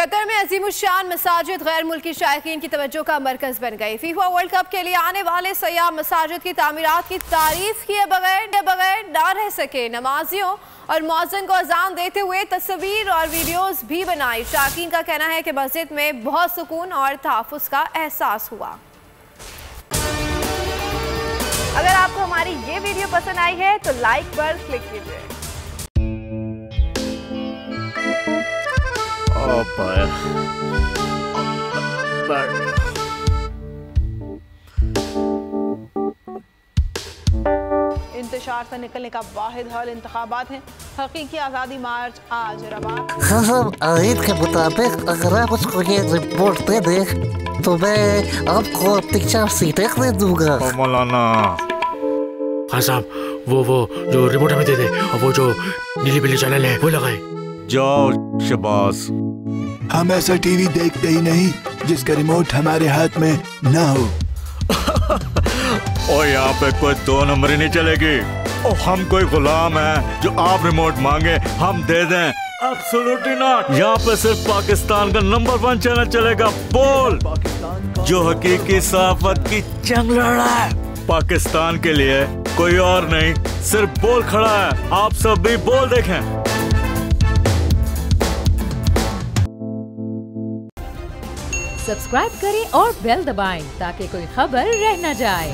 Qatar में अजीमुशान मसाजिद गैर मुल्की शायकीन की तवज्जो का मरकज बन गई। फीफा वर्ल्ड कप के लिए आने वाले सयाह मसाजिद की तामीरात की तारीफ किए बगैर ना रह सके। नमाजियों और मौज़िन को अजान देते हुए तस्वीर और वीडियोस भी बनाई। शायकीन का कहना है कि मस्जिद में बहुत सुकून और तहफ़्फ़ुज़ का एहसास हुआ। अगर आपको हमारी ये वीडियो पसंद आई है तो लाइक पर क्लिक कीजिए। इंतशार से निकलने का वाहिद हल इंतखाबात हैं। हकीकी आज़ादी मार्च आज रवा। आयत के मुताबिक अगर आप उसको ये रिपोर्ट दे दे तो मैं आपको अपनी 4 सीटें दे दूंगा। मौलाना हाँ साहब, वो जो रिमोट हमें दे दे और वो जो नीली पीली चैनल है वो लगाए। जाओ शबाज। हम ऐसा टीवी देखते ही नहीं जिसका रिमोट हमारे हाथ में ना हो। और यहाँ पे कोई 2 नंबरी नहीं चलेगी। और हम कोई गुलाम है जो आप रिमोट मांगे हम दे दें? Absolutely not. यहाँ पे सिर्फ पाकिस्तान का नंबर 1 चैनल चलेगा, बोल, जो हकीकी सहाफत की जंग लड़ रहा है। पाकिस्तान के लिए कोई और नहीं, सिर्फ बोल खड़ा है। आप सब भी बोल देखें। सब्सक्राइब करें और बेल दबाएं ताकि कोई खबर रह न जाए।